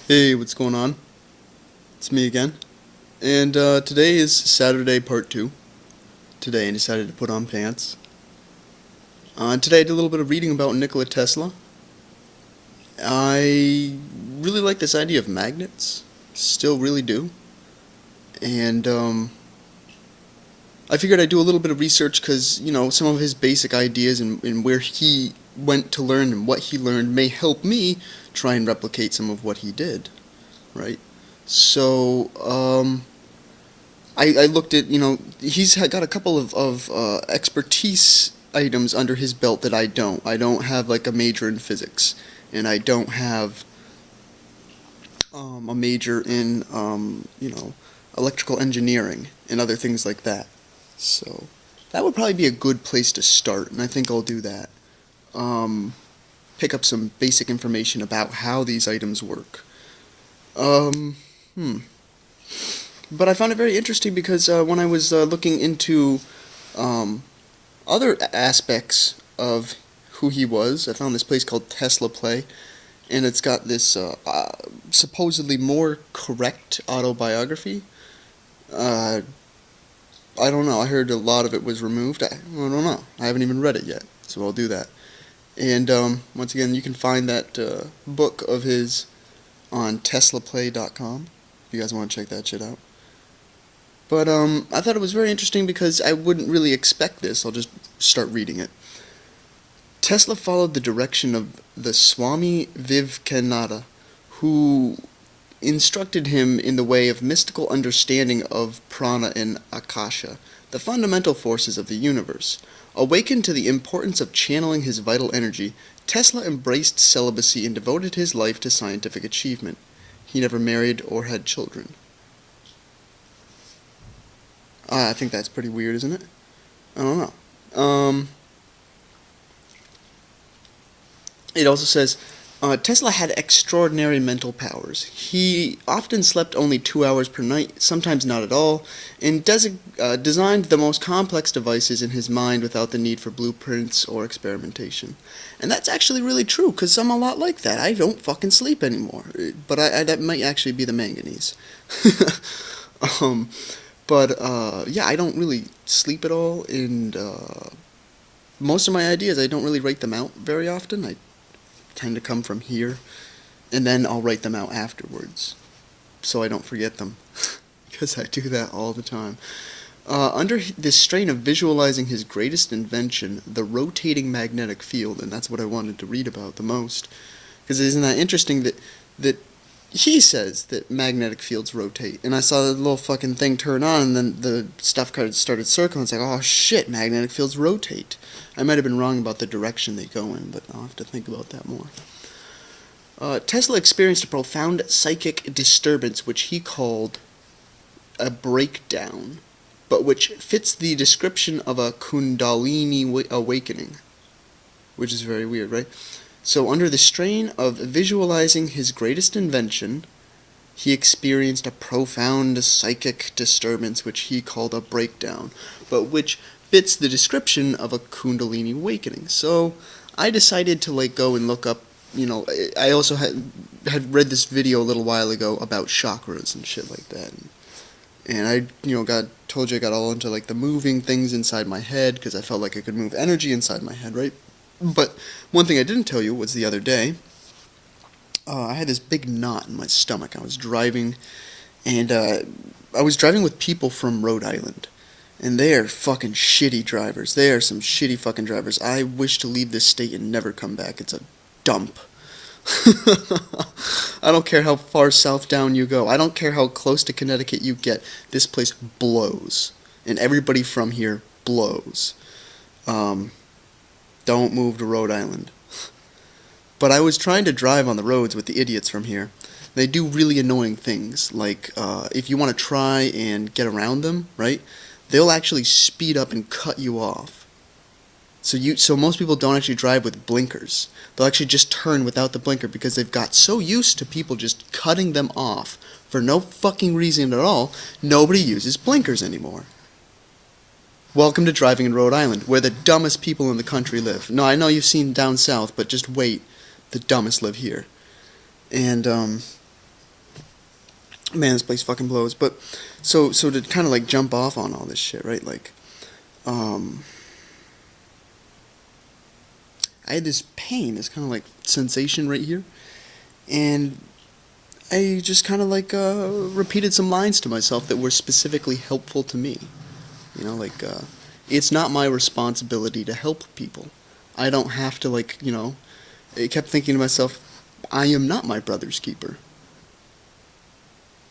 Hey, what's going on? It's me again. And today is Saturday part 2. Today I decided to put on pants. Today I did a little bit of reading about Nikola Tesla. I really like this idea of magnets. Still really do. And I figured I'd do a little bit of research because, some of his basic ideas and where he went to learn and what he learned may help me try and replicate some of what he did, right? So, I looked at, he's got a couple of expertise items under his belt that I don't. I don't have, like, a major in physics, and I don't have a major in, electrical engineering and other things like that. So, that would probably be a good place to start, and I think I'll do that. Pick up some basic information about how these items work. Um, hmm. But I found it very interesting because when I was looking into um, other aspects of who he was, I found this place called Tesla Play, and it's got this supposedly more correct autobiography. Uh, I don't know. I heard a lot of it was removed. I don't know. I haven't even read it yet, so I'll do that. And once again, you can find that book of his on TeslaPlay.com if you guys want to check that shit out. But I thought it was very interesting because I wouldn't really expect this. I'll just start reading it. Tesla followed the direction of the Swami Vivekananda, who instructed him in the way of mystical understanding of prana and akasha, the fundamental forces of the universe. Awakened to the importance of channeling his vital energy, Tesla embraced celibacy and devoted his life to scientific achievement. He never married or had children. I think that's pretty weird, isn't it? I don't know. It also says Tesla had extraordinary mental powers. He often slept only 2 hours per night, sometimes not at all, and designed the most complex devices in his mind without the need for blueprints or experimentation. And that's actually really true, because I'm a lot like that. I don't fucking sleep anymore. But that might actually be the manganese. um, yeah, I don't really sleep at all, and most of my ideas, I don't really write them out very often. I tend to come from here, and then I'll write them out afterwards, so I don't forget them, because I do that all the time. Under this strain of visualizing his greatest invention, the rotating magnetic field, and that's what I wanted to read about the most, because isn't that interesting that he says that magnetic fields rotate, and I saw the little fucking thing turn on, and then the stuff kind of started circling. It's like, oh shit, magnetic fields rotate. I might have been wrong about the direction they go in, but I'll have to think about that more. Tesla experienced a profound psychic disturbance which he called a breakdown, but which fits the description of a Kundalini awakening, which is very weird, right? So under the strain of visualizing his greatest invention, he experienced a profound psychic disturbance which he called a breakdown, but which fits the description of a Kundalini awakening. So I decided to go and look up, I also had read this video a little while ago about chakras and shit like that. And I, told you I got all into the moving things inside my head because I felt like I could move energy inside my head, right? But one thing I didn't tell you was the other day, I had this big knot in my stomach. I was driving, and I was driving with people from Rhode Island, and they are fucking shitty drivers. They are some shitty fucking drivers. I wish to leave this state and never come back. It's a dump. I don't care how far south down you go. I don't care how close to Connecticut you get. This place blows, and everybody from here blows. Don't move to Rhode Island. But I was trying to drive on the roads with the idiots from here. They do really annoying things, like if you want to try and get around them, right? They'll actually speed up and cut you off. So most people don't actually drive with blinkers. They'll actually just turn without the blinker because they've got so used to people just cutting them off for no fucking reason at all. Nobody uses blinkers anymore. Welcome to driving in Rhode Island, where the dumbest people in the country live. No, I know you've seen down south, but just wait. The dumbest live here. And, Man, this place fucking blows. But so to kind of like jump off on all this shit, right? Like, I had this pain, this kind of like sensation right here, and I just kind of like repeated some lines to myself that were specifically helpful to me. You know, like, it's not my responsibility to help people. I don't have to, like, you know, I kept thinking to myself, I am not my brother's keeper.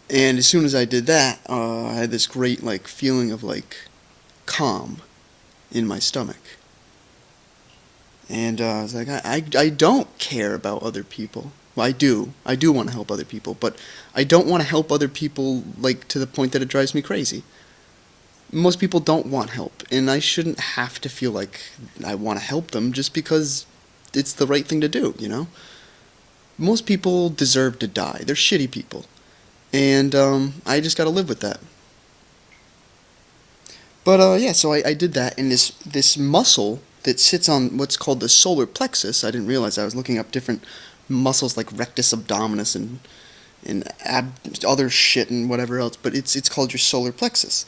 And as soon as I did that, I had this great, like, feeling of, like, calm in my stomach. And I was like, I don't care about other people. Well, I do want to help other people, but I don't want to help other people, like, to the point that it drives me crazy. Most people don't want help, and I shouldn't have to feel like I want to help them just because it's the right thing to do, you know? Most people deserve to die. They're shitty people. And I just gotta live with that. But yeah, so I did that, and this muscle that sits on what's called the solar plexus, I didn't realize. I was looking up different muscles like rectus abdominis and other shit and whatever else, but it's called your solar plexus.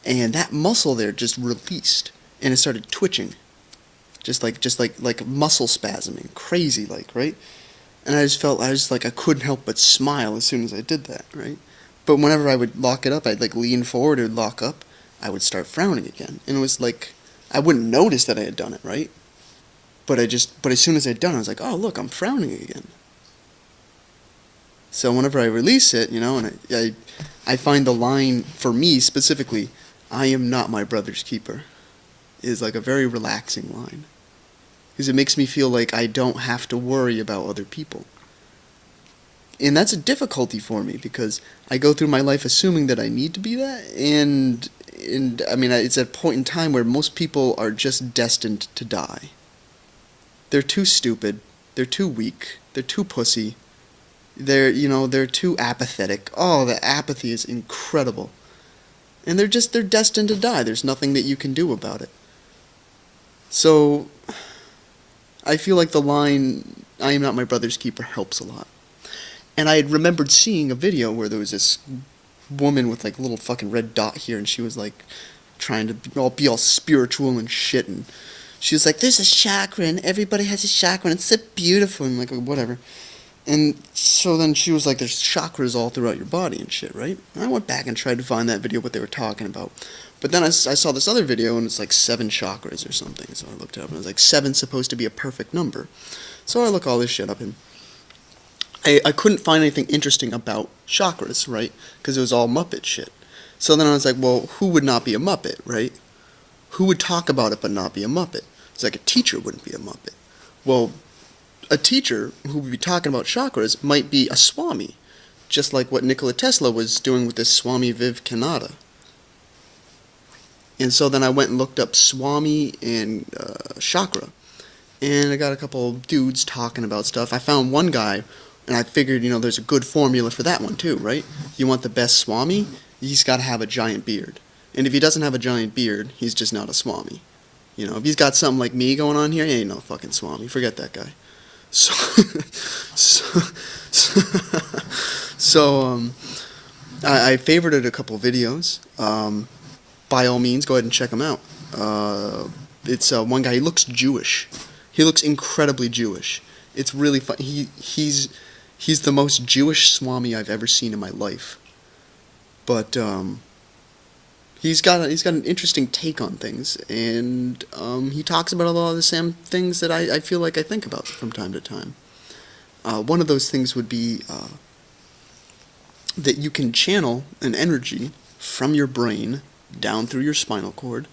And that muscle there just released, and it started twitching, just like muscle spasming, crazy like, right? And I just like I couldn't help but smile as soon as I did that, right? But whenever I would lock it up, I'd like lean forward, it would lock up, I would start frowning again, and it was like I wouldn't notice that I had done it, right? But as soon as I'd done it, I was like, oh look, I'm frowning again. So whenever I release it, you know, and I find the line for me specifically, I am not my brother's keeper, is like a very relaxing line. Because it makes me feel like I don't have to worry about other people. And that's a difficulty for me because I go through my life assuming that I need to be that, and I mean, it's a point in time where most people are just destined to die. They're too stupid, they're too weak, they're too pussy, they're too apathetic. Oh, the apathy is incredible. And they're destined to die. There's nothing that you can do about it. So, I feel like the line, I am not my brother's keeper, helps a lot. And I had remembered seeing a video where there was this woman with like a little fucking red dot here, and she was like trying to be all spiritual and shit, and she was like, there's a chakra, and everybody has a chakra, and it's so beautiful, and like, whatever. And so then she was like, there's chakras all throughout your body and shit, right? And I went back and tried to find that video, what they were talking about. But then I saw this other video, and it's like 7 chakras or something. So I looked it up, and it was like 7's supposed to be a perfect number. So I look all this shit up, and I couldn't find anything interesting about chakras, right? Because it was all Muppet shit. So then I was like, well, who would not be a Muppet, right? Who would talk about it but not be a Muppet? It's like a teacher wouldn't be a Muppet. Well, a teacher who would be talking about chakras might be a Swami, just like what Nikola Tesla was doing with this Swami Vivekananda. And so then I went and looked up Swami and chakra, and I got a couple of dudes talking about stuff. I found one guy, and I figured, there's a good formula for that one too, right? You want the best Swami? He's got to have a giant beard. And if he doesn't have a giant beard, he's just not a Swami. If he's got something like me going on here, he ain't no fucking Swami. Forget that guy. So I favorited a couple videos. By all means, go ahead and check them out. It's one guy. He looks Jewish. He looks incredibly Jewish. It's really fun. He's the most Jewish Swami I've ever seen in my life. But he's got an interesting take on things, and he talks about a lot of the same things that I feel like I think about from time to time. One of those things would be that you can channel an energy from your brain down through your spinal cord,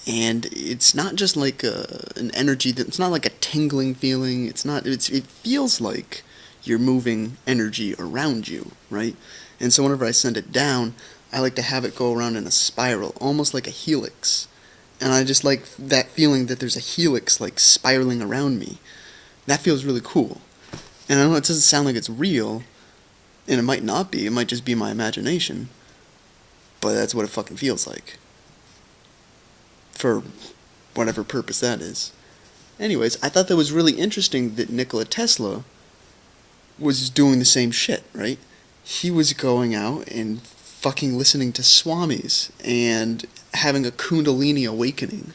and it's not just like an energy it's not like a tingling feeling. It feels like you're moving energy around you, right? And so whenever I send it down, I like to have it go around in a spiral, almost like a helix. And I just like that feeling that there's a helix like spiraling around me. That feels really cool. And I know it doesn't sound like it's real, and it might not be. It might just be my imagination. But that's what it fucking feels like. For whatever purpose that is. Anyways, I thought that was really interesting that Nikola Tesla was doing the same shit, right? he was going out and fucking listening to Swamis and having a Kundalini awakening.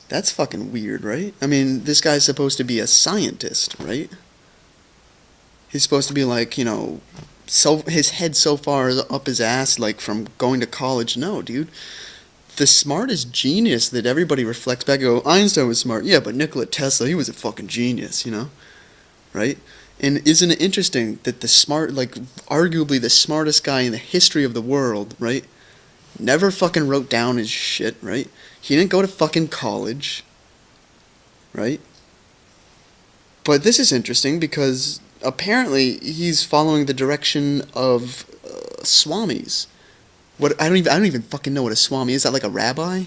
That's fucking weird, right? I mean, this guy's supposed to be a scientist, right? He's supposed to be like, so his head so far up his ass, like from going to college. No, dude. The smartest genius that everybody reflects back and go, Einstein was smart. Yeah, but Nikola Tesla, he was a fucking genius, right? And isn't it interesting that arguably the smartest guy in the history of the world, right, never fucking wrote down his shit, right? He didn't go to fucking college, right? But this is interesting because apparently he's following the direction of Swamis. I don't even fucking know what a Swami is. Is that like a rabbi?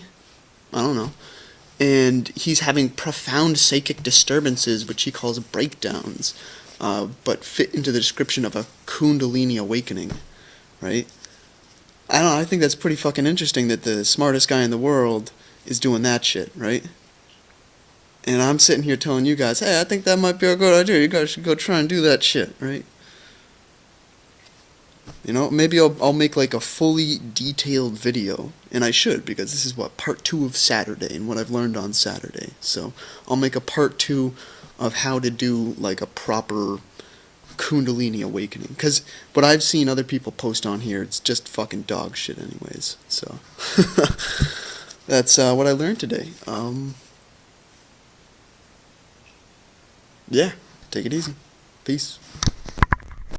I don't know. And he's having profound psychic disturbances, which he calls breakdowns, but fit into the description of a Kundalini awakening, right? I don't know, I think that's pretty fucking interesting that the smartest guy in the world is doing that shit, right? And I'm sitting here telling you guys, hey, I think that might be a good idea. You guys should go try and do that shit, right? Maybe I'll make like a fully detailed video, and I should, because this is part 2 of Saturday and what I've learned on Saturday. So I'll make a part 2 of how to do like a proper Kundalini awakening, because what I've seen other people post on here, it's just fucking dog shit anyways. So that's what I learned today. Yeah, take it easy. Peace.